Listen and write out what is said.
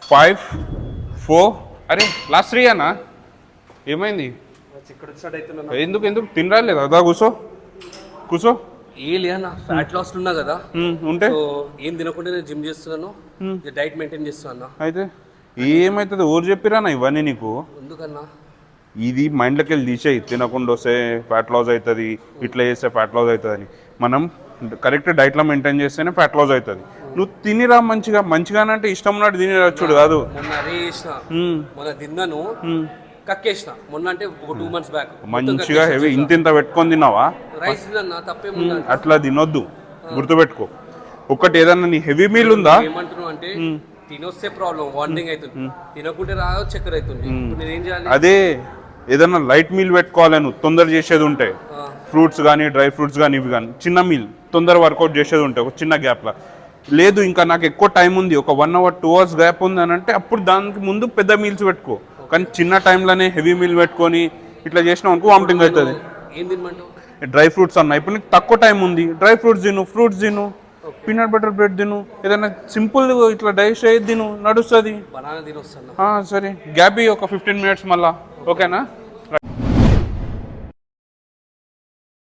5 4 అరే లాస్ట్ 3 అన్నా ఏమైంది ఎందుకు ఎందుకు తినరాలేదు అదా కూసో కూసో అన్న ఫ్యాట్ లాస్ ఉన్నా కదా ఉంటే ఏం తినకుండా నేను జిమ్ చేస్తున్నాను డైట్ మెయింటైన్ చేస్తున్నా అయితే ఏమైతుంది ఊరు చెప్పిరానా ఇవన్నీ నీకు ఎందుకన్నా ఇది మైండ్లోకి వెళ్ళి తీసేయి తినకుండా వస్తే ఫ్యాట్ లాస్ అవుతుంది ఇట్లా చేస్తే ఫ్యాట్ లాస్ అవుతుంది అని మనం కరెక్ట్ డైట్లో మెయింటైన్ చేస్తేనే ఫ్యాట్ లాస్ అవుతుంది నువ్వు తినిరా మంచిగా మంచిగానంటే ఇష్టం ఉన్నట్టు తినిరా చూడు కాదు మొన్న తిన్నాను కక్కేసిన మొన్న అంటే ఒక 2 months బ్యాక్ మంచిగా హెవీ ఇంత పెట్టుకొని తిన్నావా రైస్ తప్పేముంది అట్లా తినొద్దు గుర్తుపెట్టుకో ఒకటి ఏదన్నా నీ హెవీ మీల్ ఉందా ఏమంటున్నావు అంటే తినొస్తే ప్రాబ్లం వాంటింగ్ అవుతుంది తినకుంటే రాదు చక్కెర అవుతుంది నేను ఏం చేయాలి అదే ఏదన్నా లైట్ మీల్ పెట్టుకోవాలి నువ్వు తొందర చేసేది ఉంటే ఫ్రూట్స్ కానీ డ్రై ఫ్రూట్స్ కానీ ఇవి కానీ చిన్న మీల్ తొందర వర్కౌట్ చేసేది ఉంటే ఒక చిన్న గ్యాప్లో లేదు ఇంకా నాకు ఎక్కువ టైం ఉంది ఒక 1 hour 2 hours గ్యాప్ ఉంది అని అంటే అప్పుడు దానికి ముందు పెద్ద మీల్స్ పెట్టుకో కానీ చిన్న టైంలోనే హెవీ మీల్ పెట్టుకొని ఇట్లా చేసినావు అనుకో వామిటింగ్ అవుతుంది డ్రై ఫ్రూట్స్ అన్న ఇప్పుడు నీకు తక్కువ టైం ఉంది డ్రై ఫ్రూట్స్ తిను ఫ్రూట్స్ తిను పీనట్ బటర్ బ్రెడ్ తిను ఏదైనా సింపుల్ ఇట్లా డైజెస్ట్ అయ్యేది తిను నడుస్తుంది సరే గ్యాప్ ఒక 15 minutes మళ్ళా ఓకేనా